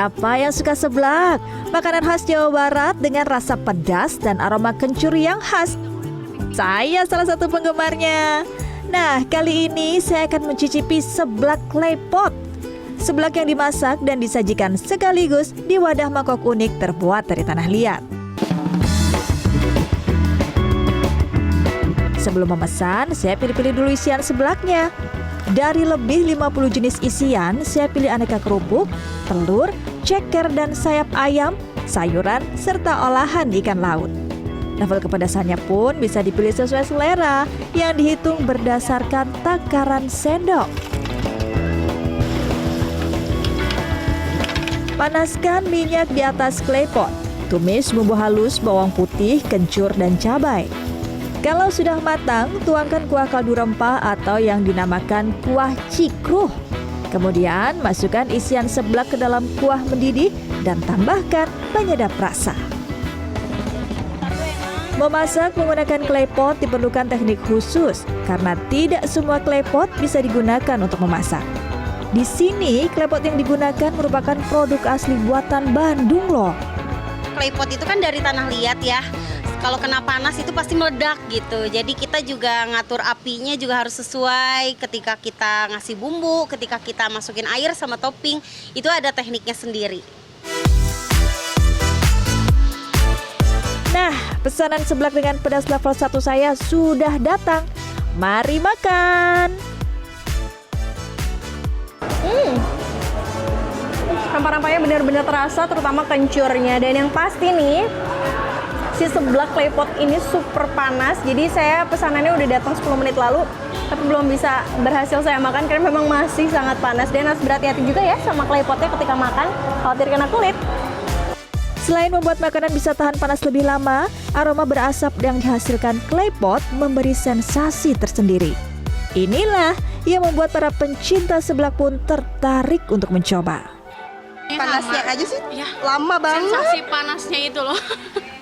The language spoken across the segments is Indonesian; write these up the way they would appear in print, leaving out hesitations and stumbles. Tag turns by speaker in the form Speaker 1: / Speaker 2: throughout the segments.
Speaker 1: Siapa yang suka seblak? Makanan khas Jawa Barat dengan rasa pedas dan aroma kencur yang khas. Saya salah satu penggemarnya. Nah, kali ini saya akan mencicipi seblak klepot. Seblak yang dimasak dan disajikan sekaligus di wadah mangkok unik terbuat dari tanah liat. Sebelum memesan, saya pilih-pilih dulu isian seblaknya. Dari lebih 50 jenis isian, saya pilih aneka kerupuk, telur, ceker dan sayap ayam, sayuran, serta olahan ikan laut. Level kepedasannya pun bisa dipilih sesuai selera yang dihitung berdasarkan takaran sendok. Panaskan minyak di atas klepot. Tumis bumbu halus bawang putih, kencur, dan cabai. Kalau sudah matang, tuangkan kuah kaldu rempah atau yang dinamakan kuah cikruh. Kemudian masukkan isian seblak ke dalam kuah mendidih dan tambahkan penyedap rasa. Memasak menggunakan klepot diperlukan teknik khusus karena tidak semua klepot bisa digunakan untuk memasak. Di sini klepot yang digunakan merupakan produk asli buatan Bandung loh.
Speaker 2: Klepot itu kan dari tanah liat ya. Kalau kena panas itu pasti meledak gitu. Jadi kita juga ngatur apinya juga harus sesuai. Ketika kita ngasih bumbu, ketika kita masukin air sama topping, itu ada tekniknya sendiri.
Speaker 1: Nah, pesanan seblak dengan pedas level 1 saya sudah datang. Mari makan.
Speaker 3: Rempah-rempahnya benar-benar terasa, terutama kencurnya. Dan yang pasti nih, si seblak klepot ini super panas. Jadi saya pesanannya udah datang 10 menit lalu, tapi belum bisa berhasil saya makan karena memang masih sangat panas. Dan harus berhati-hati juga ya sama klepotnya ketika makan, khawatir kena kulit.
Speaker 1: Selain membuat makanan bisa tahan panas lebih lama, aroma berasap yang dihasilkan klepot memberi sensasi tersendiri. Inilah yang membuat para pencinta seblak pun tertarik untuk mencoba.
Speaker 2: Panasnya aja sih
Speaker 4: ya,
Speaker 2: lama banget.
Speaker 4: Sensasi panasnya itu loh.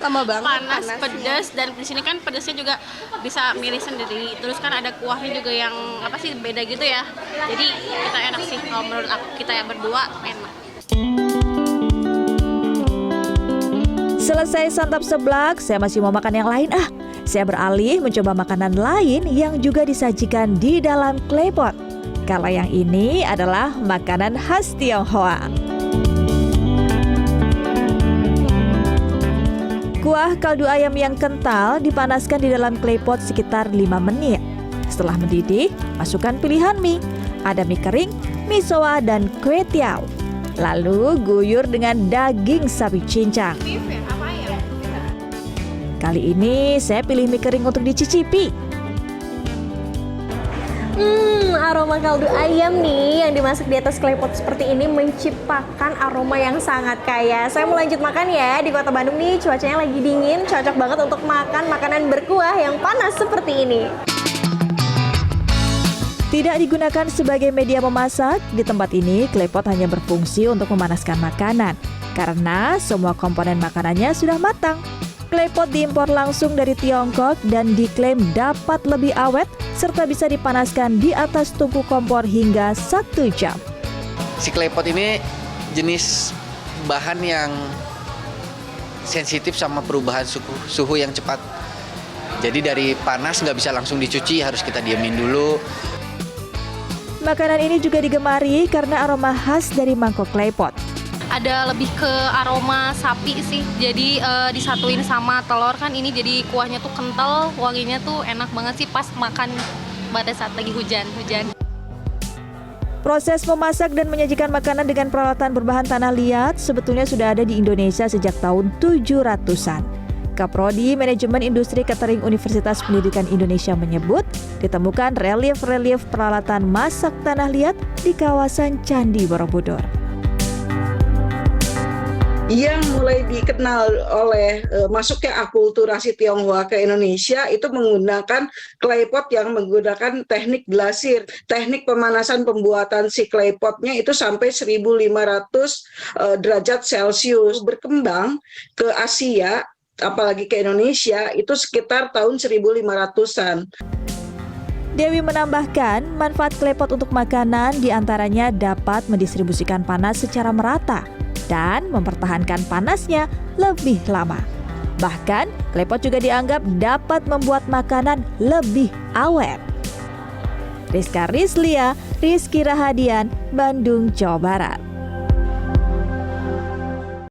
Speaker 2: Lama banget
Speaker 4: Panas,
Speaker 2: panasnya.
Speaker 4: pedas, dan di sini kan pedasnya juga bisa milih sendiri. Terus kan ada kuahnya juga yang apa sih beda gitu ya. Jadi kita enak sih kalau menurut aku, kita yang berdua enak.
Speaker 1: Selesai santap seblak, saya masih mau makan yang lain. Saya beralih mencoba makanan lain yang juga disajikan di dalam klepot. Kalau yang ini adalah makanan khas Tionghoa. Kuah kaldu ayam yang kental dipanaskan di dalam klepot sekitar 5 menit. Setelah mendidih, masukkan pilihan mie. Ada mie kering, mie soa, dan kue tiao. Lalu guyur dengan daging sapi cincang. Kali ini saya pilih mie kering untuk dicicipi.
Speaker 3: Aroma kaldu ayam nih yang dimasak di atas klepot seperti ini menciptakan aroma yang sangat kaya. Saya mau lanjut makan ya. Di kota Bandung nih cuacanya lagi dingin, cocok banget untuk makan makanan berkuah yang panas seperti ini.
Speaker 1: Tidak digunakan sebagai media memasak, di tempat ini klepot hanya berfungsi untuk memanaskan makanan karena semua komponen makanannya sudah matang. Klepot diimpor langsung dari Tiongkok dan diklaim dapat lebih awet serta bisa dipanaskan di atas tungku kompor hingga 1 jam.
Speaker 5: Si klepot ini jenis bahan yang sensitif sama perubahan suhu yang cepat. Jadi dari panas nggak bisa langsung dicuci, harus kita diamin dulu.
Speaker 1: Makanan ini juga digemari karena aroma khas dari mangkok klepot.
Speaker 4: Ada lebih ke aroma sapi sih. Jadi disatuin sama telur kan ini jadi kuahnya tuh kental, wanginya tuh enak banget sih pas makan pada saat lagi hujan.
Speaker 1: Proses memasak dan menyajikan makanan dengan peralatan berbahan tanah liat sebetulnya sudah ada di Indonesia sejak tahun 700-an. Kaprodi Manajemen Industri Catering Universitas Pendidikan Indonesia menyebut ditemukan relief-relief peralatan masak tanah liat di kawasan Candi Borobudur.
Speaker 6: Yang mulai dikenal oleh masuknya akulturasi Tionghoa ke Indonesia itu menggunakan klepot yang menggunakan teknik glasir. Teknik pemanasan pembuatan si klepotnya itu sampai 1.500 derajat Celcius. Berkembang ke Asia, apalagi ke Indonesia, itu sekitar tahun 1500-an.
Speaker 1: Dewi menambahkan, manfaat klepot untuk makanan diantaranya dapat mendistribusikan panas secara merata dan mempertahankan panasnya lebih lama. Bahkan, klepot juga dianggap dapat membuat makanan lebih awet. Rizka Rizlia, Rizky Rahadian, Bandung, Jawa Barat.